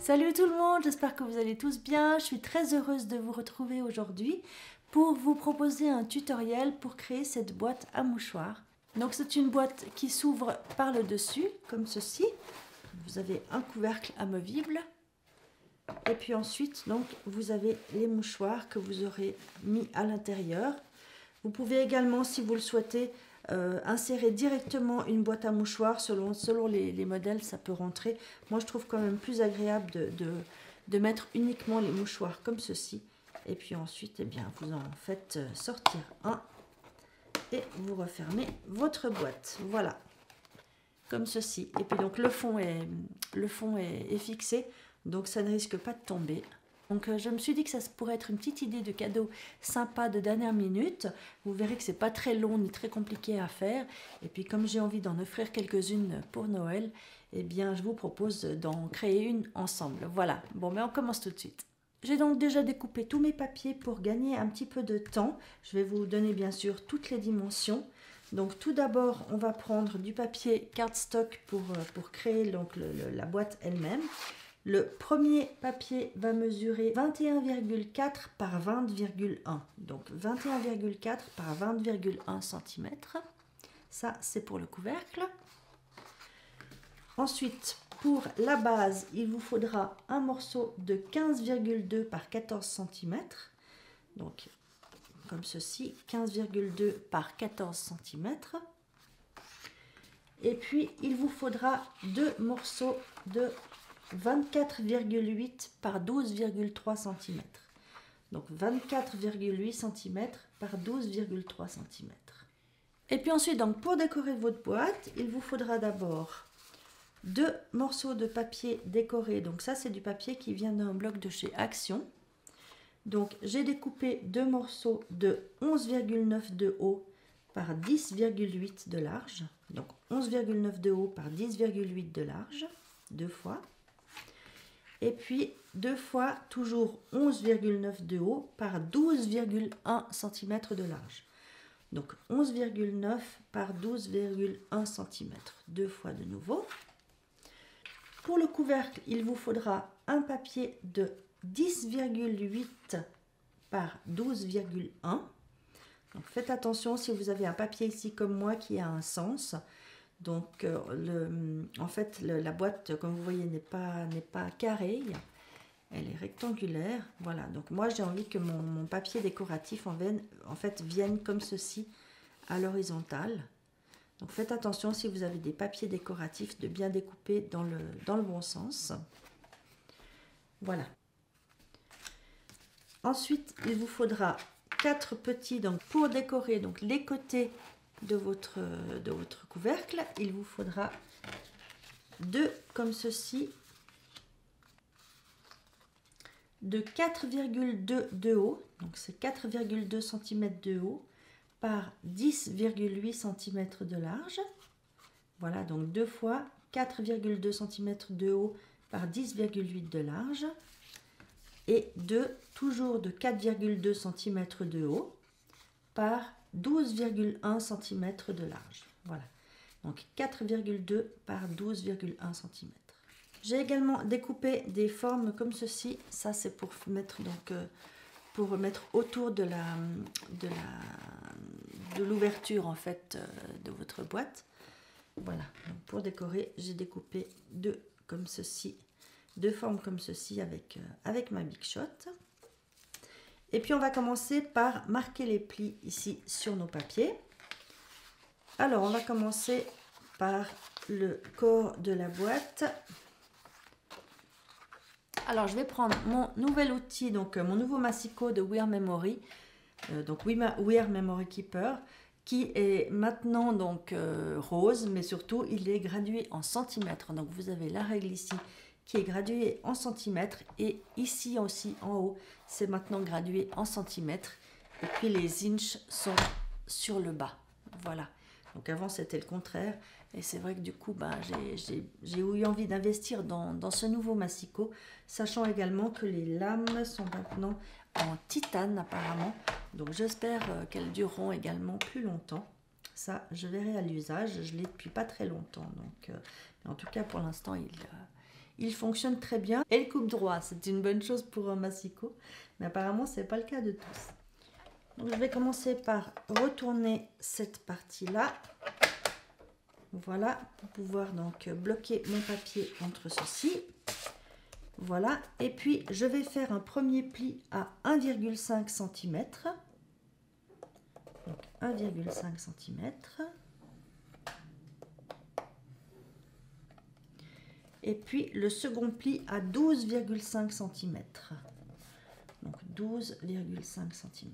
Salut tout le monde, j'espère que vous allez tous bien. Je suis très heureuse de vous retrouver aujourd'hui pour vous proposer un tutoriel pour créer cette boîte à mouchoirs. Donc c'est une boîte qui s'ouvre par le dessus, comme ceci. Vous avez un couvercle amovible. Et puis ensuite, donc, vous avez les mouchoirs que vous aurez mis à l'intérieur. Vous pouvez également, si vous le souhaitez, insérer directement une boîte à mouchoirs selon les modèles, ça peut rentrer. Moi je trouve quand même plus agréable de mettre uniquement les mouchoirs comme ceci, et puis ensuite eh bien, vous en faites sortir un et vous refermez votre boîte, voilà, comme ceci. Et puis donc le fond est fixé, donc ça ne risque pas de tomber. Donc je me suis dit que ça pourrait être une petite idée de cadeau sympa de dernière minute. Vous verrez que c'est pas très long ni très compliqué à faire. Et puis comme j'ai envie d'en offrir quelques-unes pour Noël, eh bien je vous propose d'en créer une ensemble. Voilà, bon mais on commence tout de suite. J'ai donc déjà découpé tous mes papiers pour gagner un petit peu de temps. Je vais vous donner bien sûr toutes les dimensions. Donc tout d'abord, on va prendre du papier cardstock pour créer donc la boîte elle-même. Le premier papier va mesurer 21,4 par 20,1. Donc 21,4 par 20,1 cm. Ça, c'est pour le couvercle. Ensuite, pour la base, il vous faudra un morceau de 15,2 par 14 cm. Donc, comme ceci, 15,2 par 14 cm. Et puis, il vous faudra deux morceaux de 24,8 par 12,3 cm. Donc 24,8 cm par 12,3 cm. Et puis ensuite, donc, pour décorer votre boîte, il vous faudra d'abord deux morceaux de papier décoré. Donc ça, c'est du papier qui vient d'un bloc de chez Action. Donc j'ai découpé deux morceaux de 11,9 de haut par 10,8 de large. Donc 11,9 de haut par 10,8 de large, deux fois. Et puis deux fois toujours 11,9 de haut par 12,1 cm de large. Donc 11,9 par 12,1 cm. Deux fois de nouveau. Pour le couvercle, il vous faudra un papier de 10,8 par 12,1. Donc faites attention si vous avez un papier ici comme moi qui a un sens. Donc en fait la boîte, comme vous voyez, n'est pas carrée, elle est rectangulaire. Voilà, donc moi j'ai envie que mon papier décoratif en fait vienne comme ceci à l'horizontale. Donc faites attention si vous avez des papiers décoratifs de bien découper dans le bon sens. Voilà. Ensuite il vous faudra 4 petits, donc pour décorer donc les côtés de votre couvercle, il vous faudra deux comme ceci, de 4,2 de haut, donc c'est 4,2 cm de haut par 10,8 cm de large. Voilà, donc deux fois 4,2 cm de haut par 10,8 de large, et deux toujours de 4,2 cm de haut par 12,1 cm de large. Voilà, donc 4,2 par 12,1 cm. J'ai également découpé des formes comme ceci. Ça, c'est pour mettre autour de l'ouverture en fait de votre boîte. Voilà, donc pour décorer, j'ai découpé deux comme ceci, deux formes comme ceci avec ma Big Shot. Et puis on va commencer par marquer les plis ici sur nos papiers. Alors on va commencer par le corps de la boîte. Alors je vais prendre mon nouvel outil, donc mon nouveau massicot de Wear Memory, donc Wear Memory Keeper, qui est maintenant donc rose, mais surtout il est gradué en centimètres. Donc vous avez la règle ici qui est graduée en centimètres, et ici aussi en haut c'est maintenant gradué en centimètres, et puis les inches sont sur le bas. Voilà, donc avant c'était le contraire, et c'est vrai que du coup j'ai eu envie d'investir dans ce nouveau massicot, sachant également que les lames sont maintenant en titane apparemment, donc j'espère qu'elles dureront également plus longtemps. Ça je verrai à l'usage, je l'ai depuis pas très longtemps, donc en tout cas pour l'instant il fonctionne très bien et il coupe droit. C'est une bonne chose pour un massicot, mais apparemment ce n'est pas le cas de tous. Donc je vais commencer par retourner cette partie-là. Voilà, pour pouvoir donc bloquer mon papier entre ceci. Voilà, et puis je vais faire un premier pli à 1,5 cm. Donc 1,5 cm. Et puis le second pli à 12,5 cm. Donc 12,5 cm.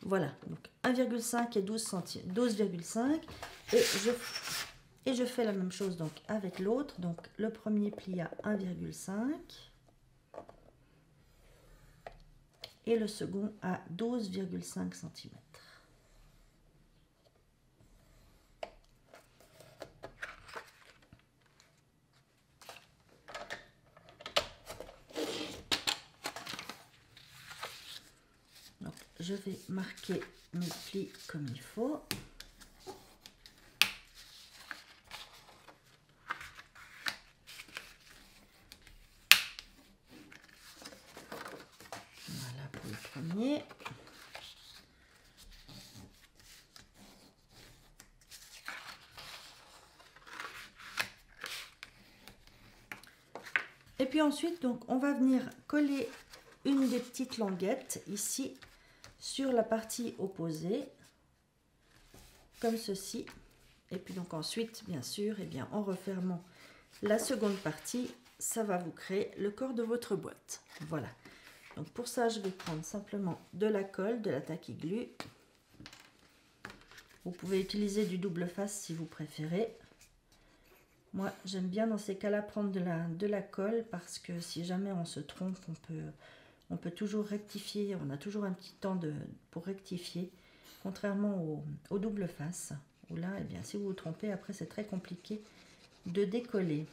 Voilà, donc 1,5 et 12,5 et je fais la même chose donc avec l'autre. Donc le premier pli à 1,5 et le second à 12,5 cm. Donc je vais marquer mes plis comme il faut. Voilà pour le premier. Et puis ensuite, donc, on va venir coller une des petites languettes ici sur la partie opposée, comme ceci. Et puis donc ensuite, bien sûr, eh bien, en refermant la seconde partie, ça va vous créer le corps de votre boîte. Voilà. Donc pour ça, je vais prendre simplement de la colle, de la tacky glue. Vous pouvez utiliser du double face si vous préférez. Moi, j'aime bien dans ces cas-là prendre de la colle parce que si jamais on se trompe, on peut toujours rectifier. On a toujours un petit temps pour rectifier, contrairement au double face. Où là, eh bien, si vous vous trompez, après c'est très compliqué de décoller.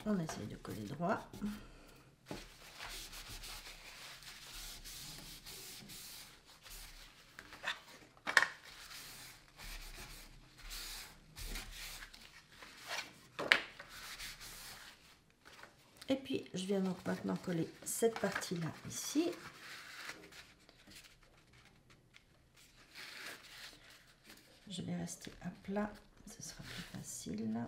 On essaye de coller droit. Et puis, je viens donc maintenant coller cette partie-là ici. Je vais rester à plat, ce sera plus facile.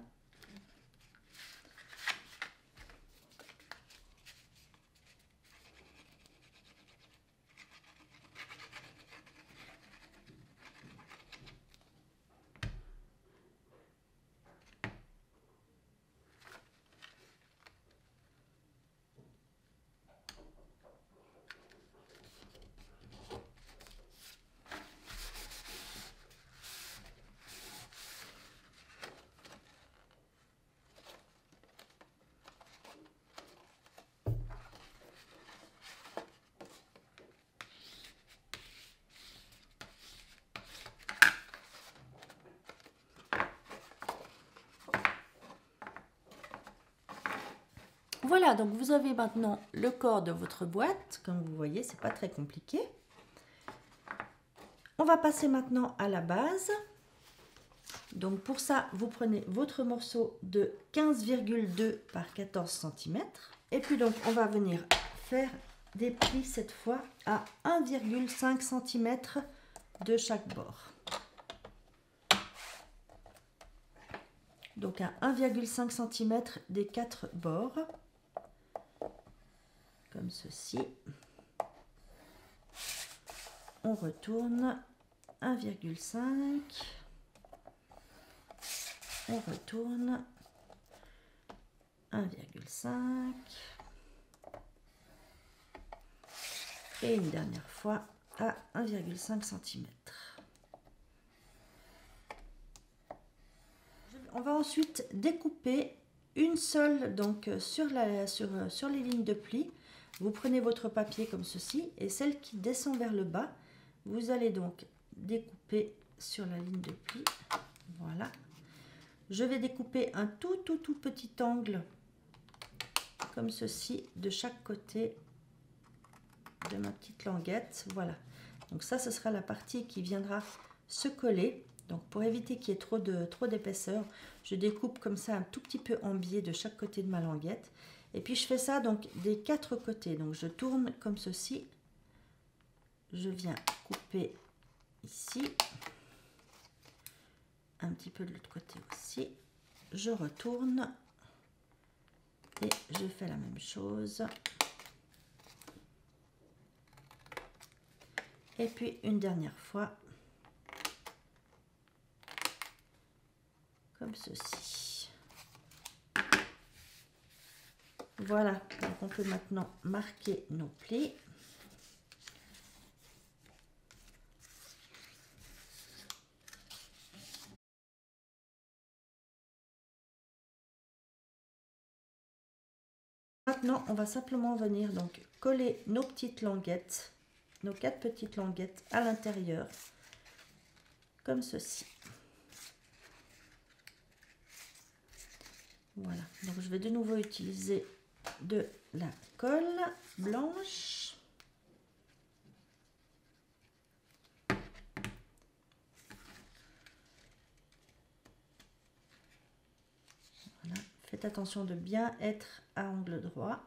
Voilà, donc vous avez maintenant le corps de votre boîte. Comme vous voyez, c'est pas très compliqué. On va passer maintenant à la base. Donc pour ça, vous prenez votre morceau de 15,2 par 14 cm. Et puis donc, on va venir faire des plis cette fois à 1,5 cm de chaque bord. Donc à 1,5 cm des 4 bords. Comme ceci. On retourne 1,5. On retourne 1,5. Et une dernière fois à 1,5 cm. On va ensuite découper une seule donc sur les lignes de pli Vous prenez votre papier comme ceci et celle qui descend vers le bas, vous allez donc découper sur la ligne de pli. Voilà. Je vais découper un tout petit angle comme ceci de chaque côté de ma petite languette. Voilà. Donc ça, ce sera la partie qui viendra se coller. Donc pour éviter qu'il y ait trop d'épaisseur, je découpe comme ça un tout petit peu en biais de chaque côté de ma languette. Et puis je fais ça donc des 4 côtés. Donc je tourne comme ceci. Je viens couper ici. Un petit peu de l'autre côté aussi. Je retourne. Et je fais la même chose. Et puis une dernière fois. Comme ceci. Voilà, donc on peut maintenant marquer nos plis. Maintenant, on va simplement venir donc coller nos petites languettes, nos 4 petites languettes à l'intérieur, comme ceci. Voilà, donc je vais de nouveau utiliser de la colle blanche. Voilà. Faites attention de bien être à angle droit.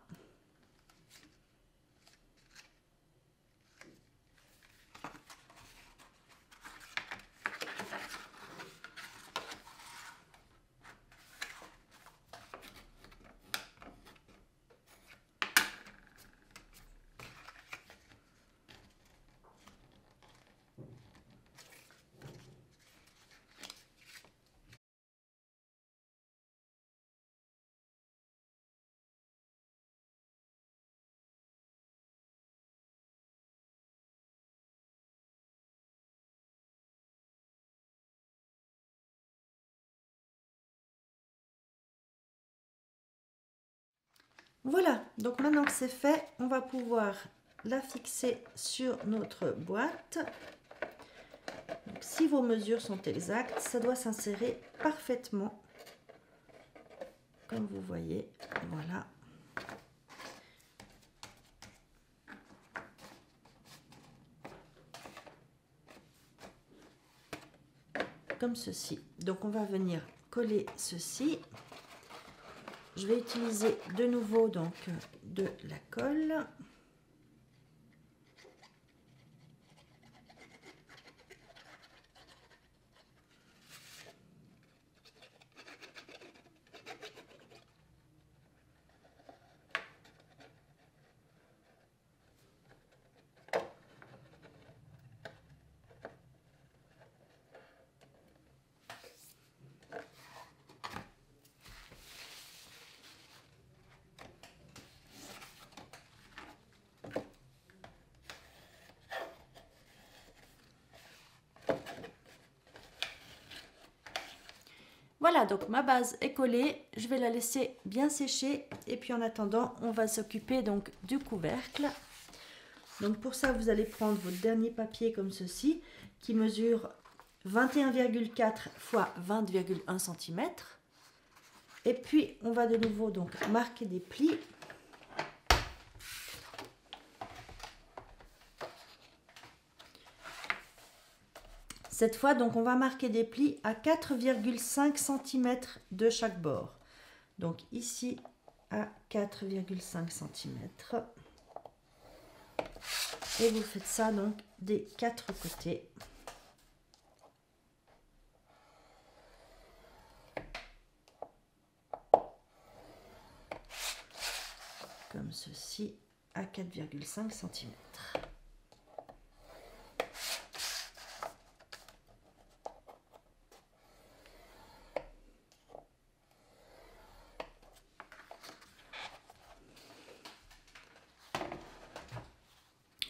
Voilà, donc maintenant que c'est fait, on va pouvoir la fixer sur notre boîte. Donc, si vos mesures sont exactes, ça doit s'insérer parfaitement, comme vous voyez. Voilà. Comme ceci. Donc on va venir coller ceci. Je vais utiliser de nouveau donc de la colle. Voilà, donc ma base est collée, je vais la laisser bien sécher et puis en attendant, on va s'occuper donc du couvercle. Donc pour ça, vous allez prendre votre dernier papier comme ceci, qui mesure 21,4 x 20,1 cm. Et puis, on va de nouveau donc marquer des plis. Cette fois, donc, on va marquer des plis à 4,5 cm de chaque bord. Donc ici, à 4,5 cm. Et vous faites ça donc des 4 côtés. Comme ceci, à 4,5 cm.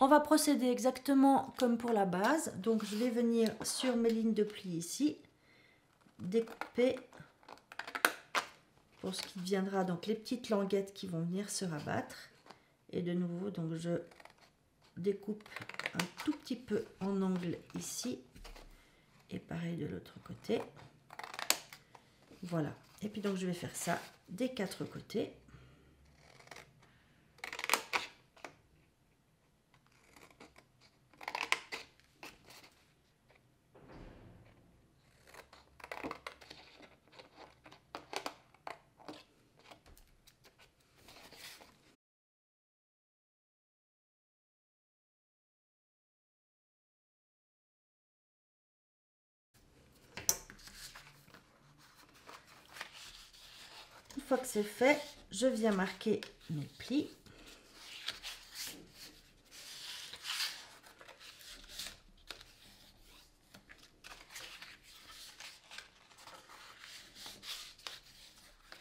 On va procéder exactement comme pour la base. Donc je vais venir sur mes lignes de pli ici, découper pour ce qui deviendra donc les petites languettes qui vont venir se rabattre. Et de nouveau, donc je découpe un tout petit peu en angle ici. Et pareil de l'autre côté. Voilà. Et puis donc je vais faire ça des 4 côtés. Une fois que c'est fait, je viens marquer mes plis.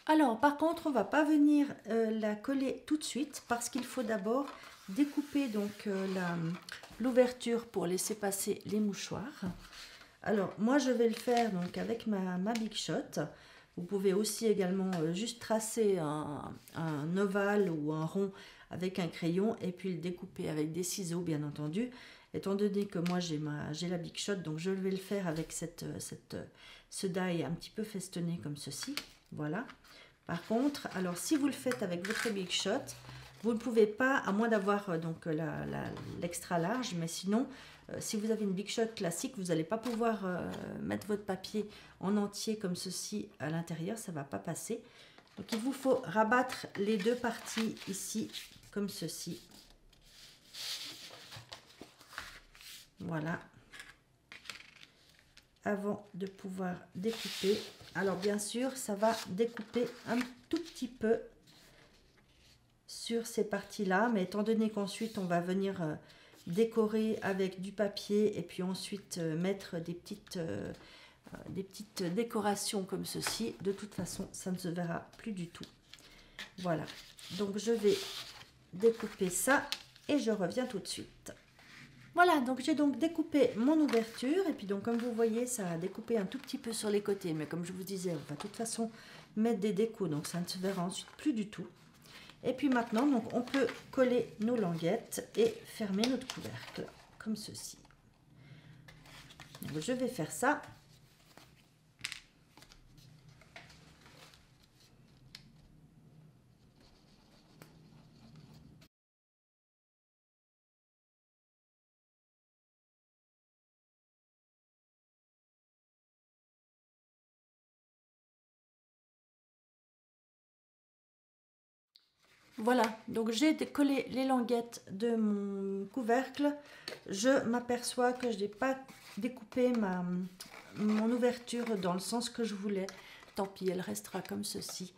Alors, par contre, on va pas venir la coller tout de suite parce qu'il faut d'abord découper donc l'ouverture pour laisser passer les mouchoirs. Alors, moi, je vais le faire donc avec ma Big Shot. Vous pouvez aussi également juste tracer un ovale ou un rond avec un crayon et puis le découper avec des ciseaux, bien entendu. Étant donné que moi, j'ai la Big Shot, donc je vais le faire avec ce die un petit peu festonné comme ceci. Voilà. Par contre, alors si vous le faites avec votre Big Shot, vous ne pouvez pas, à moins d'avoir donc l'extra large, mais sinon, si vous avez une Big Shot classique, vous n'allez pas pouvoir mettre votre papier en entier comme ceci à l'intérieur, ça ne va pas passer. Donc il vous faut rabattre les deux parties ici, comme ceci. Voilà. Avant de pouvoir découper. Alors bien sûr, ça va découper un tout petit peu sur ces parties-là, mais étant donné qu'ensuite on va venir décorer avec du papier et puis ensuite mettre des petites décorations comme ceci, de toute façon, ça ne se verra plus du tout. Voilà, donc je vais découper ça et je reviens tout de suite. Voilà, donc j'ai donc découpé mon ouverture et puis donc comme vous voyez, ça a découpé un tout petit peu sur les côtés, mais comme je vous disais, on va de toute façon mettre des décos, donc ça ne se verra ensuite plus du tout. Et puis maintenant, donc on peut coller nos languettes et fermer notre couvercle comme ceci. Donc, je vais faire ça. Voilà, donc j'ai collé les languettes de mon couvercle. Je m'aperçois que je n'ai pas découpé mon ouverture dans le sens que je voulais. Tant pis, elle restera comme ceci.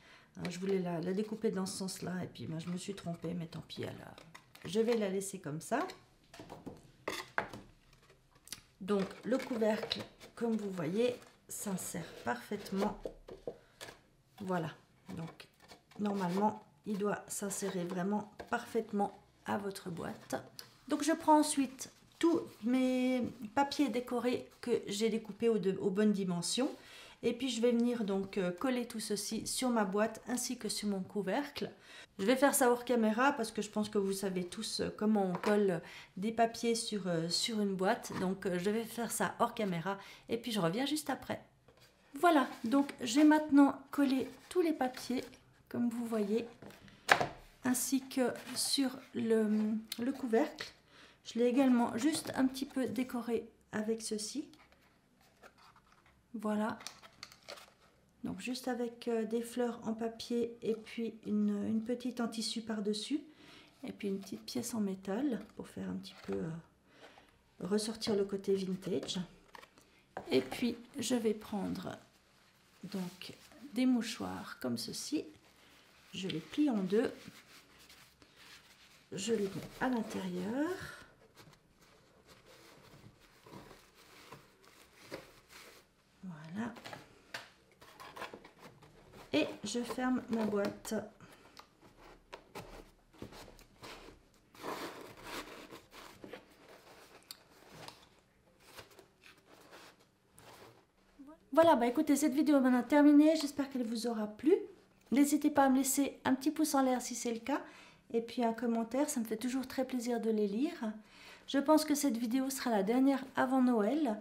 Je voulais la découper dans ce sens-là et puis je me suis trompée, mais tant pis, je vais la laisser comme ça. Donc le couvercle, comme vous voyez, s'insère parfaitement. Voilà, donc normalement, il doit s'insérer vraiment parfaitement à votre boîte. Donc je prends ensuite tous mes papiers décorés que j'ai découpés aux bonnes dimensions. Et puis je vais venir donc coller tout ceci sur ma boîte ainsi que sur mon couvercle. Je vais faire ça hors caméra parce que je pense que vous savez tous comment on colle des papiers sur une boîte. Donc je vais faire ça hors caméra et puis je reviens juste après. Voilà, donc j'ai maintenant collé tous les papiers comme vous voyez, ainsi que sur le couvercle. Je l'ai également juste un petit peu décoré avec ceci. Voilà. Donc juste avec des fleurs en papier et puis une petite en tissu par-dessus. Et puis une petite pièce en métal pour faire un petit peu ressortir le côté vintage. Et puis je vais prendre donc des mouchoirs comme ceci. Je les plie en deux. Je les mets à l'intérieur. Voilà. Et je ferme ma boîte. Voilà, bah écoutez, cette vidéo est maintenant terminée. J'espère qu'elle vous aura plu. N'hésitez pas à me laisser un petit pouce en l'air si c'est le cas. et puis un commentaire, ça me fait toujours très plaisir de les lire. Je pense que cette vidéo sera la dernière avant Noël.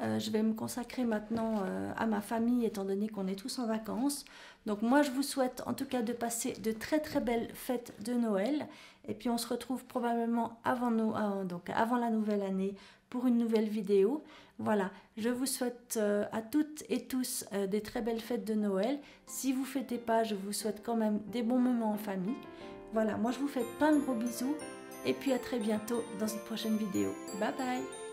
Je vais me consacrer maintenant à ma famille étant donné qu'on est tous en vacances. Donc moi je vous souhaite en tout cas de passer de très très belles fêtes de Noël. Et puis on se retrouve probablement avant la nouvelle année pour une nouvelle vidéo. Voilà, je vous souhaite à toutes et tous des très belles fêtes de Noël. Si vous ne fêtez pas, je vous souhaite quand même des bons moments en famille. Voilà, moi je vous fais plein de gros bisous. Et puis à très bientôt dans une prochaine vidéo. Bye bye!